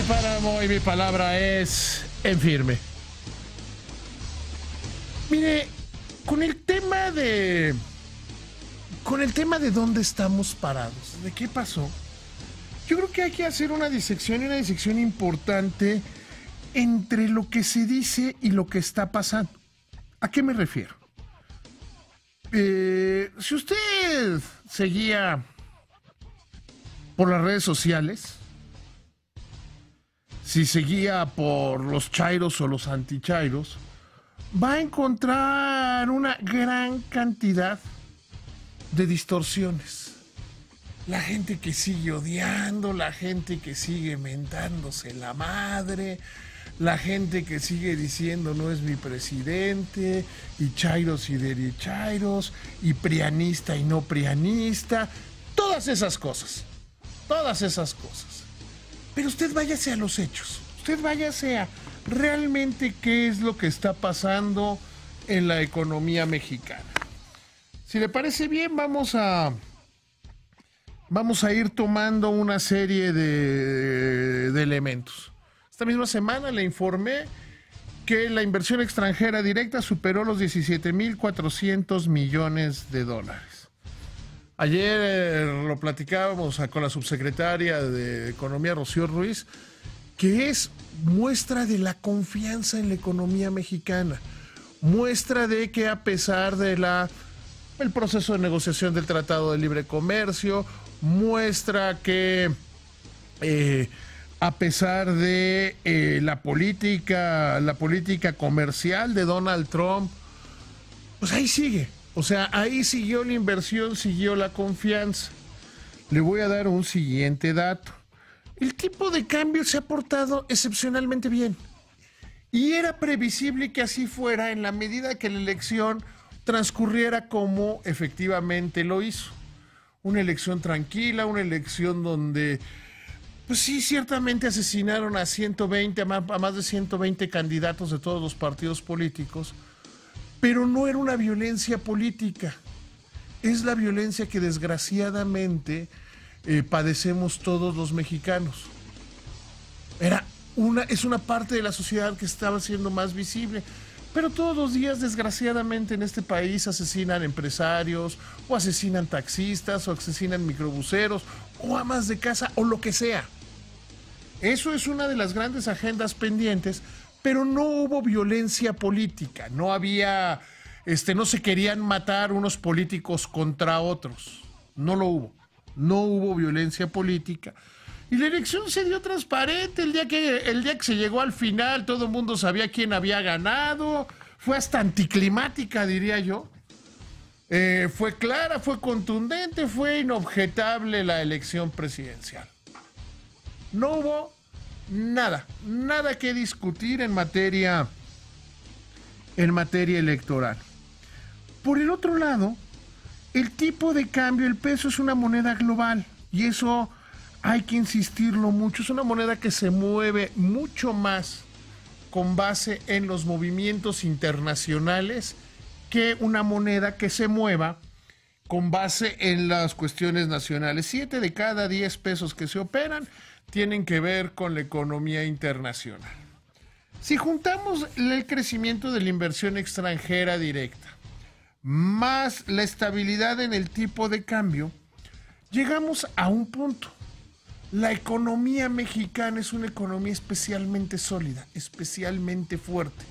Páramo y mi palabra es en firme. Mire, con el tema de dónde estamos parados, de qué pasó, yo creo que hay que hacer una disección importante entre lo que se dice y lo que está pasando. ¿A qué me refiero? Si usted seguía por las redes sociales, si seguía por los chairos o los antichairos, va a encontrar una gran cantidad de distorsiones. La gente que sigue odiando, la gente que sigue mentándose la madre, la gente que sigue diciendo no es mi presidente, y chairos y derechairos, y prianista y no prianista, todas esas cosas. Pero usted váyase a los hechos, usted váyase a realmente qué es lo que está pasando en la economía mexicana. Si le parece bien, vamos a ir tomando una serie de elementos. Esta misma semana le informé que la inversión extranjera directa superó los 17,400 millones de dólares. Ayer lo platicábamos con la subsecretaria de Economía, Rocío Ruiz, que es muestra de la confianza en la economía mexicana, muestra de que a pesar de el proceso de negociación del Tratado de Libre Comercio, muestra que a pesar de la política comercial de Donald Trump, pues ahí sigue. O sea, ahí siguió la inversión, siguió la confianza. Le voy a dar un siguiente dato. El tipo de cambio se ha portado excepcionalmente bien. Y era previsible que así fuera en la medida que la elección transcurriera como efectivamente lo hizo. Una elección tranquila, una elección donde, pues sí, ciertamente asesinaron a más de 120 candidatos de todos los partidos políticos, pero no era una violencia política. Es la violencia que desgraciadamente padecemos todos los mexicanos. Es una parte de la sociedad que estaba siendo más visible. Pero todos los días, desgraciadamente, en este país asesinan empresarios, o asesinan taxistas, o asesinan microbuseros, o amas de casa, o lo que sea. Eso es una de las grandes agendas pendientes, pero no hubo violencia política. No había, no se querían matar unos políticos contra otros. No lo hubo. No hubo violencia política. Y la elección se dio transparente. El día que se llegó al final, todo el mundo sabía quién había ganado. Fue hasta anticlimática, diría yo. Fue clara, fue contundente, fue inobjetable la elección presidencial. No hubo nada que discutir en materia electoral. Por el otro lado, el tipo de cambio, el peso es una moneda global, y eso hay que insistirlo mucho. Es una moneda que se mueve mucho más con base en los movimientos internacionales que una moneda que se mueva con base en las cuestiones nacionales. 7 de cada 10 pesos que se operan tienen que ver con la economía internacional. Si juntamos el crecimiento de la inversión extranjera directa más la estabilidad en el tipo de cambio, llegamos a un punto. La economía mexicana es una economía especialmente sólida, especialmente fuerte.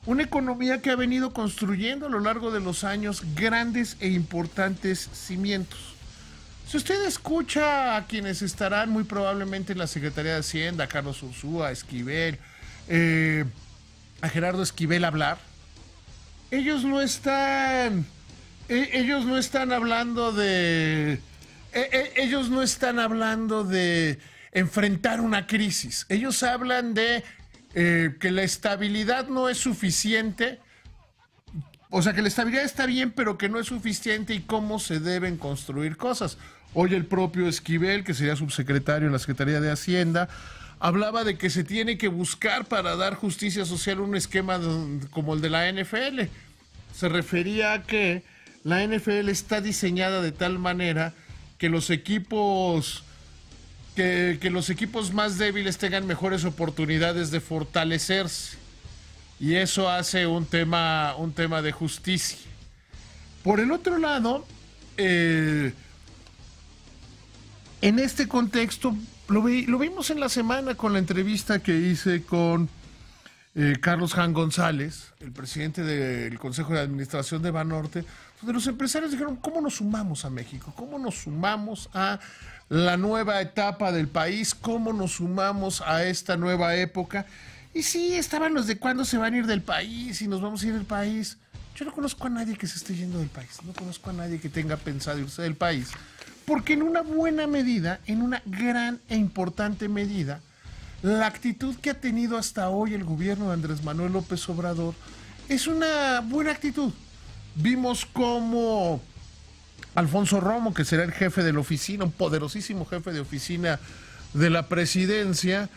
Una economía que ha venido construyendo a lo largo de los años grandes e importantes cimientos. Si usted escucha a quienes estarán muy probablemente en la Secretaría de Hacienda, a Carlos Ursúa, a Esquivel, a Gerardo Esquivel hablar, ellos no están hablando de... Ellos no están hablando de enfrentar una crisis. Ellos hablan de que la estabilidad no es suficiente. O sea, que la estabilidad está bien, pero que no es suficiente, y cómo se deben construir cosas. Hoy el propio Esquivel, que sería subsecretario en la Secretaría de Hacienda, hablaba de que se tiene que buscar para dar justicia social un esquema como el de la NFL. Se refería a que la NFL está diseñada de tal manera que los equipos que los equipos más débiles tengan mejores oportunidades de fortalecerse. Y eso hace un tema de justicia. Por el otro lado, en este contexto, lo vimos en la semana con la entrevista que hice con Carlos Jan González, el presidente del Consejo de Administración de Banorte, donde los empresarios dijeron, ¿cómo nos sumamos a México? ¿Cómo nos sumamos a la nueva etapa del país? ¿Cómo nos sumamos a esta nueva época? Y sí, estaban los de cuándo se van a ir del país y nos vamos a ir del país. Yo no conozco a nadie que se esté yendo del país, no conozco a nadie que tenga pensado irse del país, porque en una buena medida, en una gran e importante medida, la actitud que ha tenido hasta hoy el gobierno de Andrés Manuel López Obrador es una buena actitud. Vimos cómo Alfonso Romo, que será el jefe de la oficina, un poderosísimo jefe de oficina de la presidencia,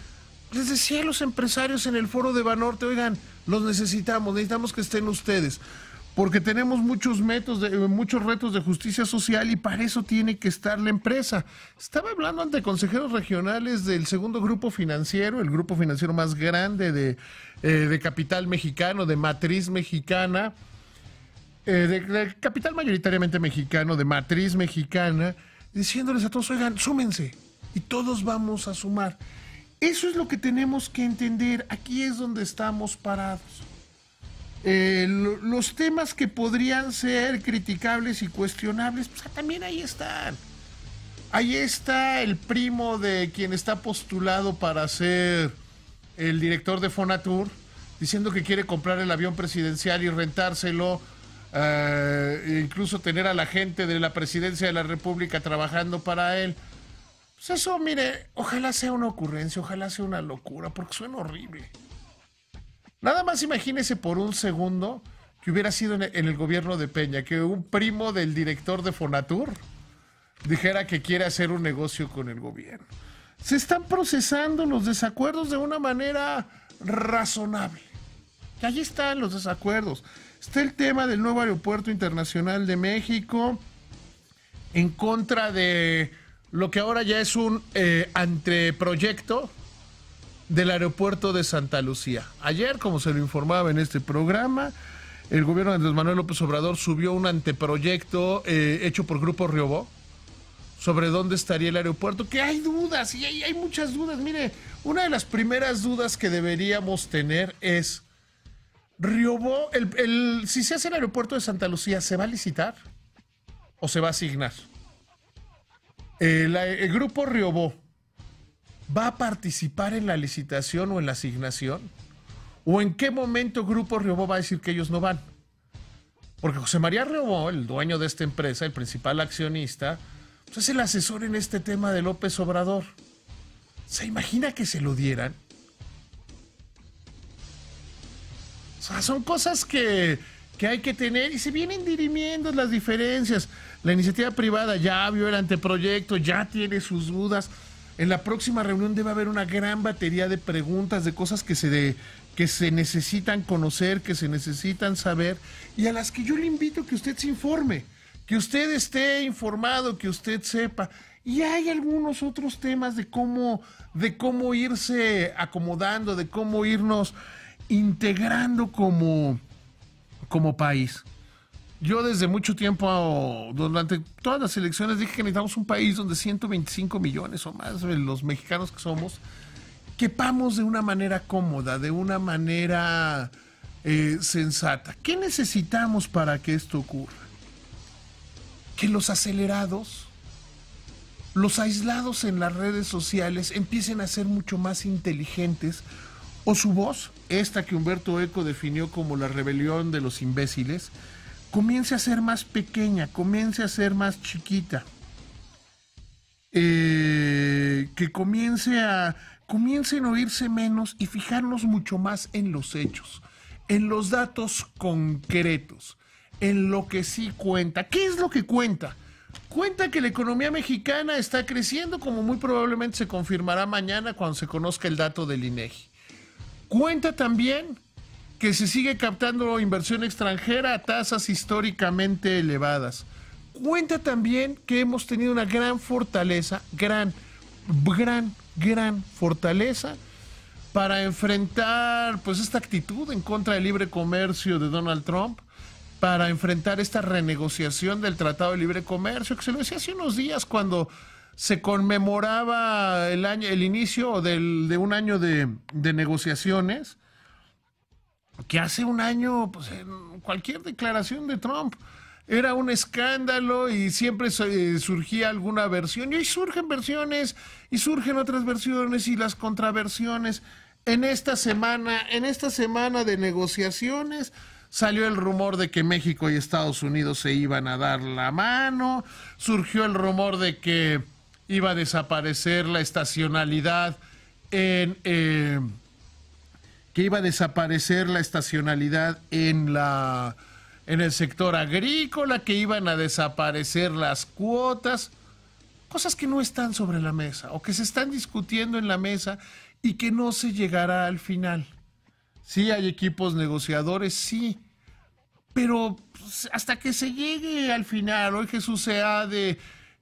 les decía a los empresarios en el foro de Banorte, oigan, los necesitamos que estén ustedes, porque tenemos muchos retos de justicia social y para eso tiene que estar la empresa. Estaba hablando ante consejeros regionales del segundo grupo financiero, el grupo financiero más grande de capital mexicano, de matriz mexicana, de capital mayoritariamente mexicano, de matriz mexicana, diciéndoles a todos, oigan, súmense y todos vamos a sumar. Eso es lo que tenemos que entender. Aquí es donde estamos parados. Los temas que podrían ser criticables y cuestionables, pues también ahí están. Ahí está el primo de quien está postulado para ser el director de Fonatur, diciendo que quiere comprar el avión presidencial y rentárselo, incluso tener a la gente de la presidencia de la República trabajando para él. Pues eso, mire, ojalá sea una ocurrencia, ojalá sea una locura, porque suena horrible. Nada más imagínese por un segundo que hubiera sido en el gobierno de Peña, que un primo del director de Fonatur dijera que quiere hacer un negocio con el gobierno. Se están procesando los desacuerdos de una manera razonable. Y ahí están los desacuerdos. Está el tema del nuevo Aeropuerto Internacional de México, en contra de lo que ahora ya es un anteproyecto del aeropuerto de Santa Lucía. Ayer, como se lo informaba en este programa, el gobierno de Andrés Manuel López Obrador subió un anteproyecto hecho por Grupo Riobó sobre dónde estaría el aeropuerto, que hay dudas, y hay muchas dudas. Mire, una de las primeras dudas que deberíamos tener es, Riobó, si se hace el aeropuerto de Santa Lucía, ¿se va a licitar o se va a asignar? El Grupo Riobó ¿va a participar en la licitación o en la asignación? ¿O en qué momento Grupo Riobó va a decir que ellos no van? Porque José María Riobó, el dueño de esta empresa, el principal accionista, pues es el asesor en este tema de López Obrador. ¿Se imagina que se lo dieran? O sea, son cosas que hay que tener y se vienen dirimiendo las diferencias. La iniciativa privada ya vio el anteproyecto, ya tiene sus dudas. En la próxima reunión debe haber una gran batería de preguntas, de cosas que se necesitan conocer, que se necesitan saber y a las que yo le invito a que usted se informe, que usted esté informado, que usted sepa. Y hay algunos otros temas de cómo irse acomodando, de cómo irnos integrando como país. Yo desde mucho tiempo, durante todas las elecciones, dije que necesitamos un país donde 125 millones o más de los mexicanos que somos, quepamos de una manera cómoda, de una manera sensata. ¿Qué necesitamos para que esto ocurra? Que los acelerados, los aislados en las redes sociales empiecen a ser mucho más inteligentes, o su voz, esta que Humberto Eco definió como la rebelión de los imbéciles, comience a ser más pequeña, comience a ser más chiquita, que comiencen a oírse menos y fijarnos mucho más en los hechos, en los datos concretos, en lo que sí cuenta. ¿Qué es lo que cuenta? Cuenta que la economía mexicana está creciendo, como muy probablemente se confirmará mañana cuando se conozca el dato del INEGI. Cuenta también que se sigue captando inversión extranjera a tasas históricamente elevadas. Cuenta también que hemos tenido una gran fortaleza, gran fortaleza para enfrentar pues esta actitud en contra del libre comercio de Donald Trump, para enfrentar esta renegociación del Tratado de Libre Comercio, que se lo decía hace unos días cuando se conmemoraba el inicio de un año de negociaciones, que hace un año, pues, en cualquier declaración de Trump era un escándalo y siempre surgía alguna versión. Y hoy surgen versiones y surgen otras versiones y las contraversiones. En esta semana de negociaciones salió el rumor de que México y Estados Unidos se iban a dar la mano. Surgió el rumor de que iba a desaparecer la estacionalidad en el sector agrícola, que iban a desaparecer las cuotas, cosas que no están sobre la mesa o que se están discutiendo en la mesa y que no se llegará al final. Sí hay equipos negociadores, sí, pero pues, hasta que se llegue al final. Hoy Jesús Seade,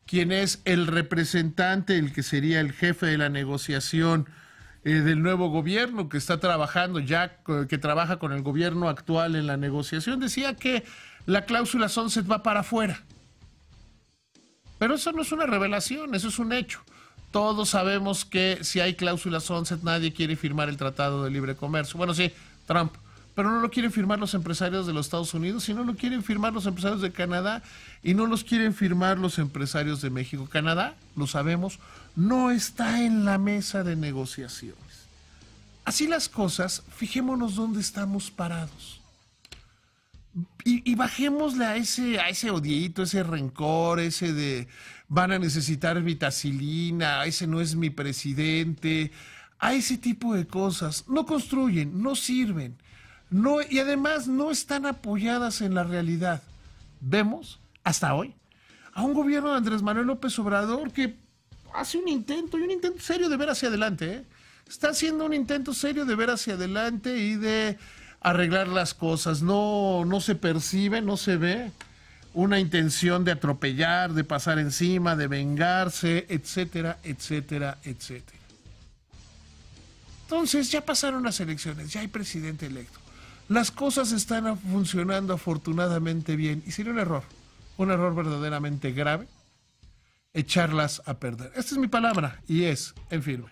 quien es el representante, el que sería el jefe de la negociación del nuevo gobierno, que está trabajando ya, que trabaja con el gobierno actual en la negociación, decía que la cláusula sunset va para afuera. Pero eso no es una revelación, eso es un hecho. Todos sabemos que si hay cláusula sunset, nadie quiere firmar el Tratado de Libre Comercio. Bueno, sí, Trump, pero no lo quieren firmar los empresarios de los Estados Unidos, y no lo quieren firmar los empresarios de Canadá, y no los quieren firmar los empresarios de México. Canadá, lo sabemos, no está en la mesa de negociaciones. Así las cosas, fijémonos dónde estamos parados. Y bajémosle a ese odiito, ese rencor, ese de van a necesitar vitacilina, ese no es mi presidente, a ese tipo de cosas. No construyen, no sirven, no, y además no están apoyadas en la realidad. Vemos, hasta hoy, a un gobierno de Andrés Manuel López Obrador que hace un intento serio de ver hacia adelante, ¿eh? Está haciendo un intento serio de ver hacia adelante y de arreglar las cosas. No se percibe, no se ve una intención de atropellar, de pasar encima, de vengarse, etcétera, etcétera, etcétera. Entonces ya pasaron las elecciones, ya hay presidente electo. Las cosas están funcionando afortunadamente bien, y sería un error verdaderamente grave, echarlas a perder. Esta es mi palabra y es en firme.